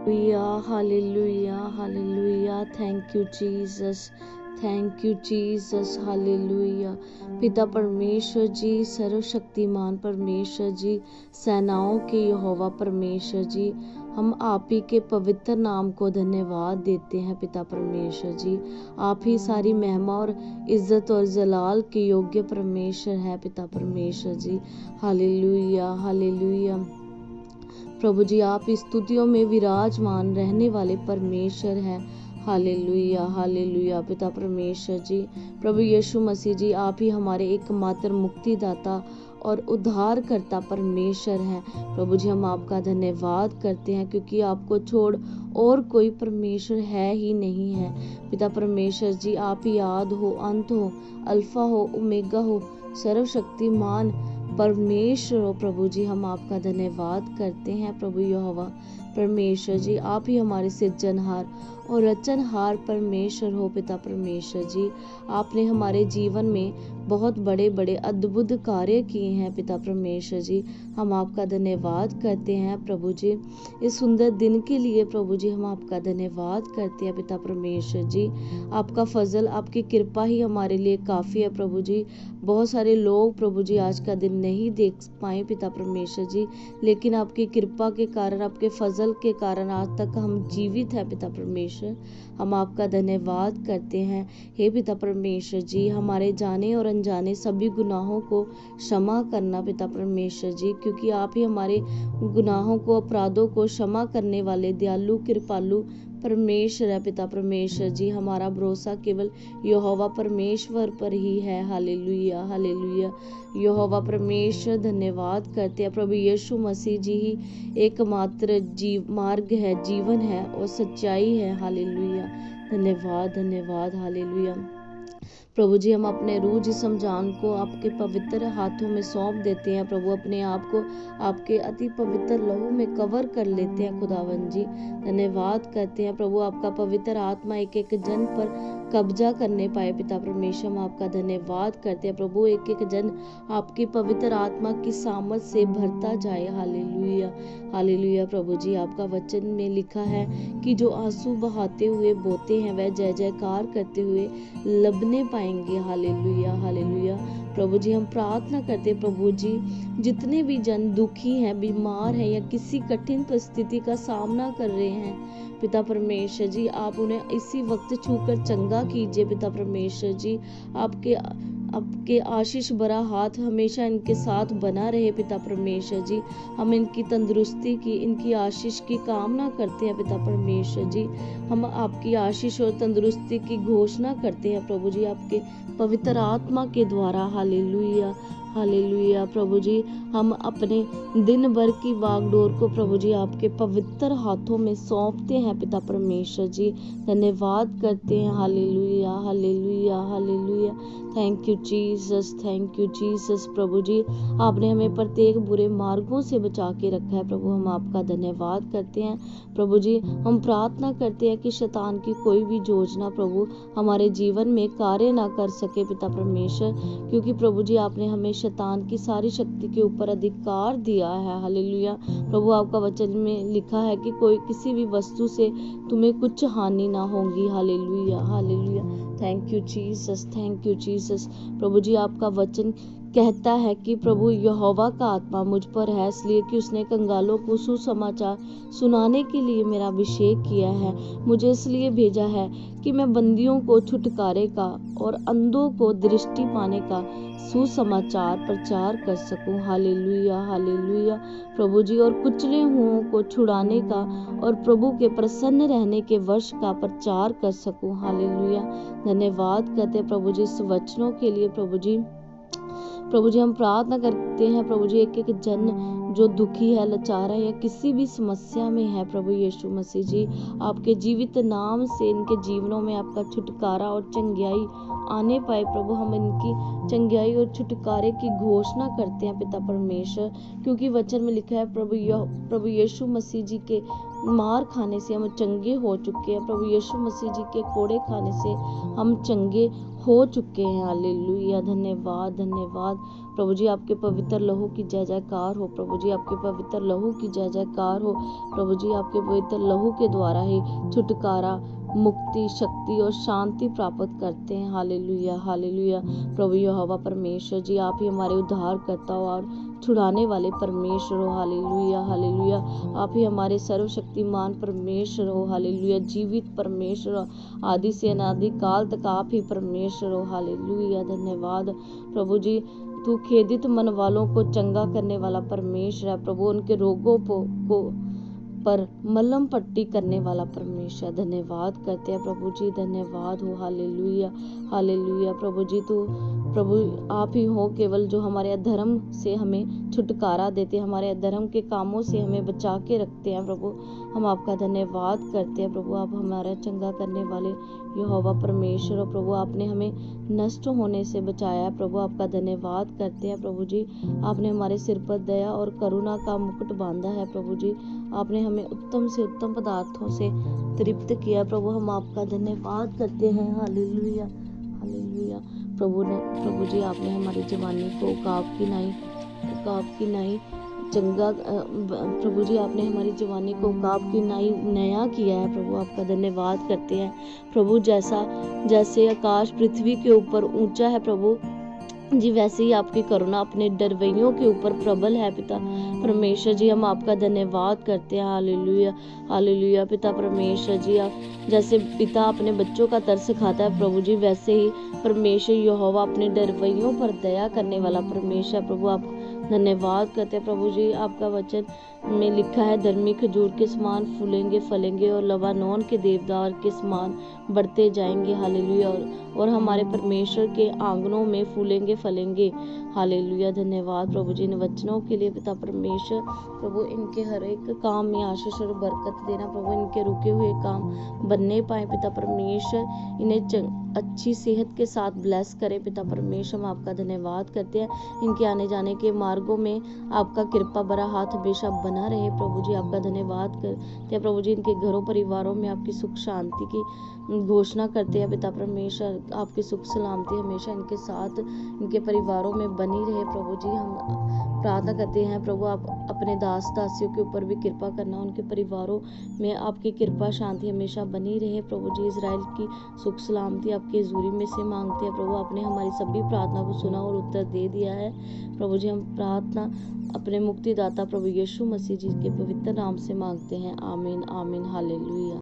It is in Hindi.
Hallelujah hallelujah. Thank you Jesus, thank you Jesus, hallelujah. पिता परमेश्वर जी, सर्वशक्तिमान परमेश्वर जी, सेनाओं के यहोवा परमेश्वर जी, हम आप ही के पवित्र नाम को धन्यवाद देते हैं। पिता परमेश्वर जी, आप ही सारी महिमा और इज्जत और जलाल के योग्य परमेश्वर है। पिता परमेश्वर जी, हालेलुया हालेलुया। प्रभु जी, आप स्तुतियों में विराजमान रहने वाले परमेश्वर हैं। Hallelujah hallelujah. पिता परमेश्वर जी, प्रभु यीशु मसीह जी, आप ही हमारे एकमात्र मुक्तिदाता और उद्धार करता परमेश्वर हैं। प्रभु जी, हम आपका धन्यवाद करते हैं क्योंकि आपको छोड़ और कोई परमेश्वर है ही नहीं है। पिता परमेश्वर जी, आप ही आद हो, अंत हो, अल्फा हो, ओमेगा हो, सर्वशक्तिमान परमेश्वर हो। प्रभु जी, हम आपका धन्यवाद करते हैं। प्रभु यहोवा परमेश्वर जी, आप ही हमारे सृजनहार और रचनहार परमेश्वर हो। पिता परमेश्वर जी, आपने हमारे जीवन में बहुत बड़े बड़े अद्भुत कार्य किए हैं। पिता परमेश्वर जी, हम आपका धन्यवाद करते हैं। प्रभु जी, इस सुंदर दिन के लिए प्रभु जी हम आपका धन्यवाद करते हैं। पिता परमेश्वर जी, आपका फजल, आपकी कृपा ही हमारे लिए काफ़ी है। प्रभु जी, बहुत सारे लोग प्रभु जी आज का दिन नहीं देख पाए पिता परमेश्वर जी, लेकिन आपकी कृपा के कारण, आपके फजल के कारण आज तक हम जीवित हैं। पिता परमेश्वर, हम आपका धन्यवाद करते हैं। हे पिता परमेश्वर जी, हमारे जाने और अनजाने सभी गुनाहों को क्षमा करना पिता परमेश्वर जी, क्योंकि आप ही हमारे गुनाहों को, अपराधों को क्षमा करने वाले दयालु कृपालु परमेश्वर है। पिता परमेश्वर जी, हमारा भरोसा केवल यहोवा परमेश्वर पर ही है। Hallelujah hallelujah. यहोवा परमेश्वर, धन्यवाद करते हैं। प्रभु यीशु मसीह जी ही एकमात्र मार्ग है, जीवन है और सच्चाई है। हालेलुया, धन्यवाद धन्यवाद, हालेलुया। प्रभु जी, हम अपने रूह जिस्म जान को आपके पवित्र हाथों में सौंप देते हैं। प्रभु, अपने आप को आपके अति पवित्र लहू में कवर कर लेते हैं। खुदावन जी, धन्यवाद करते हैं। प्रभु, आपका पवित्र आत्मा एक एक जन पर कब्जा करने पाए। पिता परमेश्वर, हम आपका धन्यवाद करते हैं। प्रभु, एक एक जन आपकी पवित्र आत्मा की सामर्थ से भरता जाए। Hallelujah hallelujah. प्रभु जी, आपका वचन में लिखा है कि जो आंसू बहाते हुए बोते हैं वह जय जयकार करते हुए लबने पाएंगे। Hallelujah hallelujah. प्रभु जी, हम प्रार्थना करते हैं प्रभु जी, जितने भी जन दुखी हैं, बीमार हैं या किसी कठिन परिस्थिति का सामना कर रहे हैं, पिता परमेश्वर जी, आप उन्हें इसी वक्त छूकर चंगा कीजिए। पिता परमेश्वर जी, आपके आशीष भरा हाथ हमेशा इनके साथ बना रहे। पिता परमेश्वर जी, हम इनकी तंदुरुस्ती की, इनकी आशीष की कामना करते हैं। पिता परमेश्वर जी, हम आपकी आशीष और तंदुरुस्ती की घोषणा करते हैं प्रभु जी, आपके पवित्र आत्मा के द्वारा। Hallelujah hallelujah. प्रभु जी, हम अपने दिन भर की बागडोर को प्रभु जी आपके पवित्र हाथों में सौंपते हैं। पिता परमेश्वर जी, धन्यवाद करते हैं। Hallelujah hallelujah hallelujah. Thank you Jesus, thank you Jesus. प्रभु जी, आपने हमें प्रत्येक बुरे मार्गों से बचा के रखा है। प्रभु, हम आपका धन्यवाद करते हैं। प्रभु जी, हम प्रार्थना करते हैं कि शैतान की कोई भी योजना प्रभु हमारे जीवन में कार्य ना कर सके। पिता परमेश्वर, क्योंकि प्रभु जी, आपने हमें शैतान की सारी शक्ति के ऊपर अधिकार दिया है। हालेलुया। प्रभु, आपका वचन में लिखा है कि कोई किसी भी वस्तु से तुम्हें कुछ हानि ना होगी। Hallelujah hallelujah. Thank you Jesus, thank you Jesus. प्रभु जी, आपका वचन कहता है कि प्रभु यहोवा का आत्मा मुझ पर है, इसलिए कि उसने कंगालों को सुसमाचार सुनाने के लिए मेरा अभिषेक किया है। मुझे इसलिए भेजा है कि मैं बंदियों को छुटकारे का और अंधों को दृष्टि पाने का सुसमाचार प्रचार कर सकूं। Hallelujah hallelujah. प्रभु जी, और कुचले हुओं को छुड़ाने का और प्रभु के प्रसन्न रहने के वर्ष का प्रचार कर सकूं। हालेलुया। धन्यवाद करते प्रभु जी इस वचनों के लिए। प्रभु जी, हम प्रार्थना करते हैं प्रभु जी, एक एक जन जो दुखी है, लाचार है या किसी भी समस्या में है, प्रभु यीशु मसीह जी, आपके जीवित नाम से इनके जीवनों में आपका छुटकारा और चंगाई आने पाए। प्रभु, हम इनकी चंगाई और छुटकारे की घोषणा करते हैं पिता परमेश्वर, क्योंकि वचन में लिखा है प्रभु यीशु मसीह जी के मार खाने से हम चंगे हो चुके हैं। प्रभु यीशु मसीह जी के कोड़े खाने से हम चंगे खो चुके हैं। हालेलुया, धन्यवाद धन्यवाद प्रभु जी, आपके पवित्र लहू की जय जयकार हो। प्रभु जी, आपके पवित्र लहू की जय जयकार हो। प्रभु जी, आपके पवित्र लहू के द्वारा ही छुटकारा, मुक्ति, शक्ति और शांति प्राप्त करते हैं। Hallelujah hallelujah. प्रभु यहोवा परमेश्वर जी, आप ही हमारे उद्धार करता हो और छुड़ाने वाले परमेश्वर हो। Hallelujah hallelujah. आप ही हमारे सर्वशक्तिमान परमेश्वर हो। हालेलुया, जीवित परमेश्वर हो। आदि से अनादि काल तक आप ही परमेश्वर हो। हालेलुया, धन्यवाद प्रभु जी। तू खेदित मन वालों को चंगा करने वाला परमेश्वर है। प्रभु, उनके रोगों को पर मलहम पट्टी करने वाला परमेश्वर। धन्यवाद करते हैं प्रभु जी, धन्यवाद हो। Hallelujah hallelujah. प्रभु जी, तू प्रभु आप ही हो केवल जो हमारे अधर्म से हमें छुटकारा देते, हमारे अधर्म के कामों से हमें बचा के रखते हैं। प्रभु, हम आपका धन्यवाद करते हैं। प्रभु, आप हमारा चंगा करने वाले यहोवा परमेश्वर हो। प्रभु, आपने हमें नष्ट होने से बचाया है। प्रभु, आपका धन्यवाद करते हैं। प्रभु जी, आपने हमारे सिर पर दया और करुणा का मुकुट बांधा है। प्रभु जी, आपने हमें उत्तम से उत्तम पदार्थों से तृप्त किया। प्रभु, हम आपका धन्यवाद करते हैं। Hallelujah hallelujah. प्रभु जी, आपने हमारी जवानी को उकाब की नाई चंगा प्रभु जी, आपने हमारी जवानी को उकाब की नाई नया किया है। प्रभु, आपका धन्यवाद करते हैं। प्रभु, जैसे आकाश पृथ्वी के ऊपर ऊंचा है प्रभु जी, वैसे ही आपकी करुणा अपने डरवैयों के ऊपर प्रबल है। पिता परमेश्वर जी, हम आपका धन्यवाद करते हैं। Hallelujah hallelujah. पिता परमेश्वर जी, आप जैसे पिता अपने बच्चों का तरस खाता है प्रभु जी, वैसे ही परमेश्वर यहोवा अपने डरवैयों पर दया करने वाला परमेश्वर। प्रभु, आप धन्यवाद करते हैं। प्रभु जी, आपका वचन में लिखा है, धर्मी खजूर के समान फूलेंगे फलेंगे और लबानोन के देवदार के समान बढ़ते जाएंगे। हालेलुया। और हमारे परमेश्वर के आंगनों में फूलेंगे फलेंगे। हालेलुया, धन्यवाद प्रभु जी इन वचनों के लिए। पिता परमेश्वर, प्रभु इनके हर एक काम में आशीष और बरकत देना। प्रभु, इनके रुके हुए काम बनने पाए। पिता परमेश्वर, इन्हें अच्छी सेहत के साथ ब्लेस करें। पिता परमेश्वर, हम आपका धन्यवाद करते हैं। इनके आने जाने के मार्गों में आपका कृपा भरा हाथ हमेशा बना रहे। प्रभु जी, आपका धन्यवाद करते हैं। प्रभु जी, इनके घरों परिवारों में आपकी सुख शांति की घोषणा करते हैं। पिता परमेश्वर, आपकी सुख सलामती हमेशा इनके साथ, इनके परिवारों में बनी रहे। प्रभु जी, हम प्रार्थना करते हैं प्रभु, आप अपने दास दासियों के ऊपर भी कृपा करना, उनके परिवारों में आपकी कृपा शांति हमेशा बनी रहे। प्रभु जी, इजराइल की सुख सलामती आपकी हजूरी में से मांगते हैं। प्रभु, आपने हमारी सभी प्रार्थना को सुना और उत्तर दे दिया है। प्रभु जी, हम प्रार्थना अपने मुक्तिदाता प्रभु यीशु मसीह जी के पवित्र नाम से मांगते हैं। आमीन आमीन। हालेलुया।